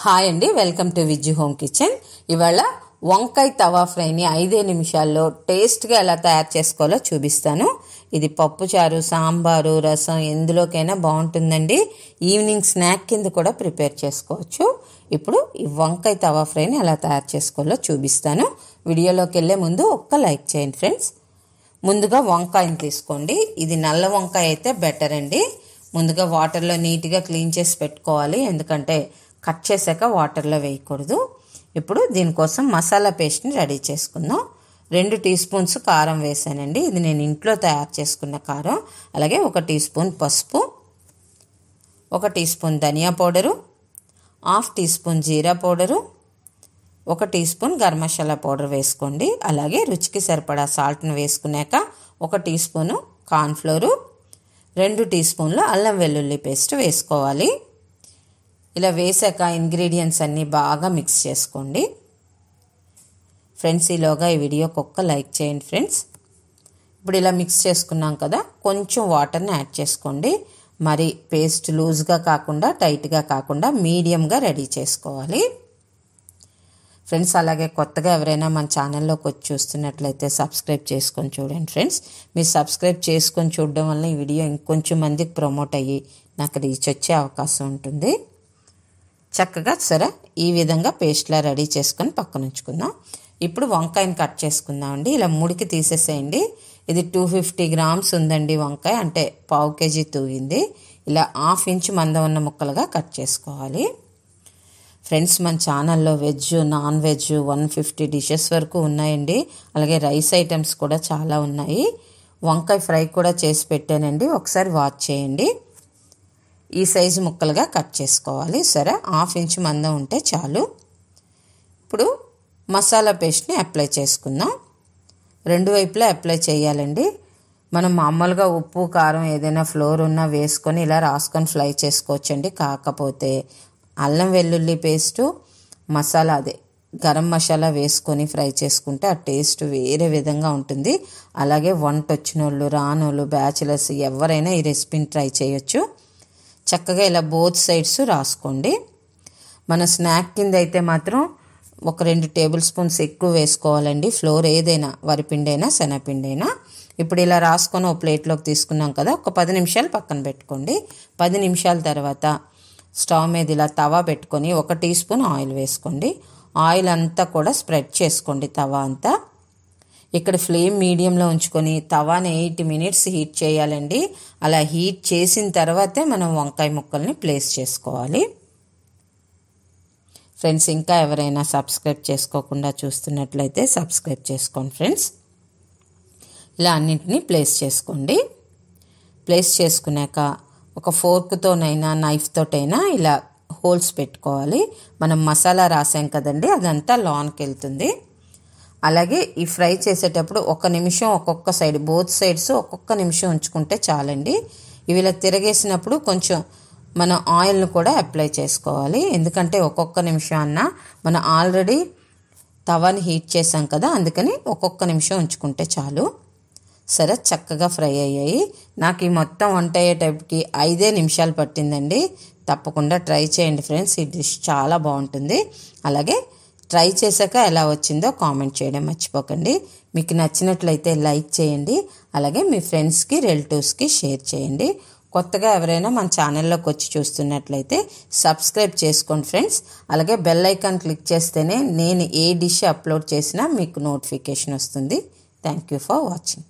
Hi అండి, welcome to Vijju home kitchen. ఇవాళ వంకాయ తవా ఫ్రైని 5 నిమిషాల్లో టేస్ట్గా ఎలా తయారు చేసుకోవాలో చూపిస్తాను. ఇది పప్పుచారు, సాంబారు, రసం ఎందులోకైనా బాగుంటుందండి. ఈవినింగ్ స్నాక్ కింద కూడా ప్రిపేర్ చేసుకోవచ్చు. ఇప్పుడు ఈ వంకాయ తవా ఫ్రైని ఎలా తయారు చేసుకోవాలో చూపిస్తాను. వీడియోలోకి వెళ్ళే ముందు ఒక్క లైక్ చేయండి ఫ్రెండ్స్. ముందుగా వంకాయని తీసుకోండి. ఇది నల్ల వంకాయ అయితే బెటర్ అండి. ముందుగా వాటర్లో నీట్గా క్లీన్ చేసి పెట్టుకోవాలి, ఎందుకంటే కట్ చేశాక వాటర్లో వేయకూడదు. ఇప్పుడు దీనికోసం మసాలా పేస్ట్ని రెడీ చేసుకుందాం. 2 టీ స్పూన్స్ కారం వేసానండి. ఇది నేను ఇంట్లో తయారు చేసుకున్న కారం. అలాగే 1 టీ స్పూన్ పసుపు, 1 టీ స్పూన్ ధనియా పౌడరు, 1/2 టీ స్పూన్ జీరా powder, 1 teaspoon garam masala powder వేసుకోండి. అలాగే రుచికి సరిపడా సాల్ట్ని వేసుకున్నాక 1 టీ స్పూను కార్న్ఫ్లోరు, 2 టీ స్పూన్లు అల్లం వెల్లుల్లి పేస్ట్ వేసుకోవాలి. ఇలా వేసాక ఇంగ్రీడియంట్స్ అన్నీ బాగా మిక్స్ చేసుకోండి ఫ్రెండ్స్. ఈలోగా ఈ వీడియోకి ఒక్క లైక్ చేయండి ఫ్రెండ్స్. ఇప్పుడు ఇలా మిక్స్ చేసుకున్నాం కదా, కొంచెం వాటర్ని యాడ్ చేసుకోండి. మరి పేస్ట్ లూజ్గా కాకుండా టైట్గా కాకుండా మీడియంగా రెడీ చేసుకోవాలి ఫ్రెండ్స్. అలాగే కొత్తగా ఎవరైనా మన ఛానల్లోకి వచ్చి చూస్తున్నట్లయితే సబ్స్క్రైబ్ చేసుకొని చూడండి ఫ్రెండ్స్. మీరు సబ్స్క్రైబ్ చేసుకొని చూడడం వల్ల ఈ వీడియో ఇంకొంచెం మందికి ప్రమోట్ అయ్యి నాకు రీచ్ వచ్చే అవకాశం ఉంటుంది. చక్కగా సరే ఈ విధంగా పేస్ట్లా రెడీ చేసుకొని పక్కన ఉంచుకుందాం. ఇప్పుడు వంకాయని కట్ చేసుకుందాం అండి. ఇలా ముడికి తీసేసేయండి. ఇది 250 గ్రామ్స్ ఉందండి వంకాయ, అంటే పావు కేజీ తూగింది. ఇలా 1/2 ఇంచ్ మందం ఉన్న ముక్కలుగా కట్ చేసుకోవాలి ఫ్రెండ్స్. మన ఛానల్లో వెజ్, నాన్ వెజ్ 150 డిషెస్ వరకు ఉన్నాయండి. అలాగే రైస్ ఐటమ్స్ కూడా చాలా ఉన్నాయి. వంకాయ ఫ్రై కూడా చేసి పెట్టానండి, ఒకసారి వాచ్ చేయండి. ఈ సైజు ముక్కలుగా కట్ చేసుకోవాలి. సరే 1/2 ఇంచ్ మందం ఉంటే చాలు. ఇప్పుడు మసాలా పేస్ట్ని అప్లై చేసుకుందాం. 2 వైపులా అప్లై చేయాలండి. మనం మామూలుగా ఉప్పు, కారం ఏదైనా ఫ్లోర్ ఉన్నా వేసుకొని ఇలా రాసుకొని ఫ్రై చేసుకోవచ్చండి. కాకపోతే అల్లం వెల్లుల్లి పేస్టు, మసాలా అదే గరం మసాలా వేసుకొని ఫ్రై చేసుకుంటే ఆ టేస్ట్ వేరే విధంగా ఉంటుంది. అలాగే వంట వచ్చిన వాళ్ళు, రానోళ్ళు, బ్యాచిలర్స్ ఎవరైనా ఈ రెసిపీని ట్రై చేయొచ్చు. చక్కగా ఇలా బోత్ సైడ్స్ రాసుకోండి. మన స్నాక్ కింద అయితే మాత్రం ఒక 2 టేబుల్ స్పూన్స్ ఎక్కువ వేసుకోవాలండి. ఫ్లోర్ ఏదైనా, వరిపిండి అయినా శనగపిండి అయినా. ఇప్పుడు ఇలా రాసుకొని ఒక ప్లేట్లోకి తీసుకున్నాం కదా, ఒక 10 నిమిషాలు పక్కన పెట్టుకోండి. 10 నిమిషాల తర్వాత స్టవ్ మీద ఇలా తవా పెట్టుకొని 1 టీ స్పూన్ ఆయిల్ వేసుకోండి. ఆయిల్ అంతా కూడా స్ప్రెడ్ చేసుకోండి తవా అంతా. ఇక్కడ ఫ్లేమ్ మీడియంలో ఉంచుకొని తవాని 8 మినిట్స్ హీట్ చేయాలండి. అలా హీట్ చేసిన తర్వాతే మనం వంకాయ ముక్కల్ని ప్లేస్ చేసుకోవాలి ఫ్రెండ్స్. ఇంకా ఎవరైనా సబ్స్క్రైబ్ చేసుకోకుండా చూస్తున్నట్లయితే సబ్స్క్రైబ్ చేసుకోండి ఫ్రెండ్స్. ఇలా అన్నింటినీ ప్లేస్ చేసుకోండి. ప్లేస్ చేసుకున్నాక ఒక ఫోర్క్తోనైనా నైఫ్తోటైనా ఇలా హోల్స్ పెట్టుకోవాలి. మనం మసాలా రాసాం కదండి, అదంతా లోన్కి వెళ్తుంది. అలాగే ఈ ఫ్రై చేసేటప్పుడు 1 నిమిషం ఒక్కొక్క సైడ్, బోత్ సైడ్స్ ఒక్కొక్క నిమిషం ఉంచుకుంటే చాలండి. ఇవి ఇలా తిరగేసినప్పుడు కొంచెం మనం ఆయిల్ను కూడా అప్లై చేసుకోవాలి, ఎందుకంటే ఒక్కొక్క నిమిషం అన్నా మనం ఆల్రెడీ తవాని హీట్ చేసాం కదా, అందుకని ఒక్కొక్క నిమిషం ఉంచుకుంటే చాలు. సరే చక్కగా ఫ్రై అయ్యాయి. నాకు ఈ మొత్తం వంట అయ్యేటప్పటికి 5 నిమిషాలు పట్టిందండి. తప్పకుండా ట్రై చేయండి ఫ్రెండ్స్, ఈ డిష్ చాలా బాగుంటుంది. అలాగే ట్రై చేశాక ఎలా వచ్చిందో కామెంట్ చేయడం మర్చిపోకండి. మీకు నచ్చినట్లయితే లైక్ చేయండి. అలాగే మీ ఫ్రెండ్స్కి, రిలేటివ్స్కి షేర్ చేయండి. కొత్తగా ఎవరైనా మన ఛానల్లోకి వచ్చి చూస్తున్నట్లయితే సబ్స్క్రైబ్ చేసుకోండి ఫ్రెండ్స్. అలాగే బెల్ ఐకాన్ క్లిక్ చేస్తేనే నేను ఏ డిష్ అప్లోడ్ చేసినా మీకు నోటిఫికేషన్ వస్తుంది. Thank you for watching.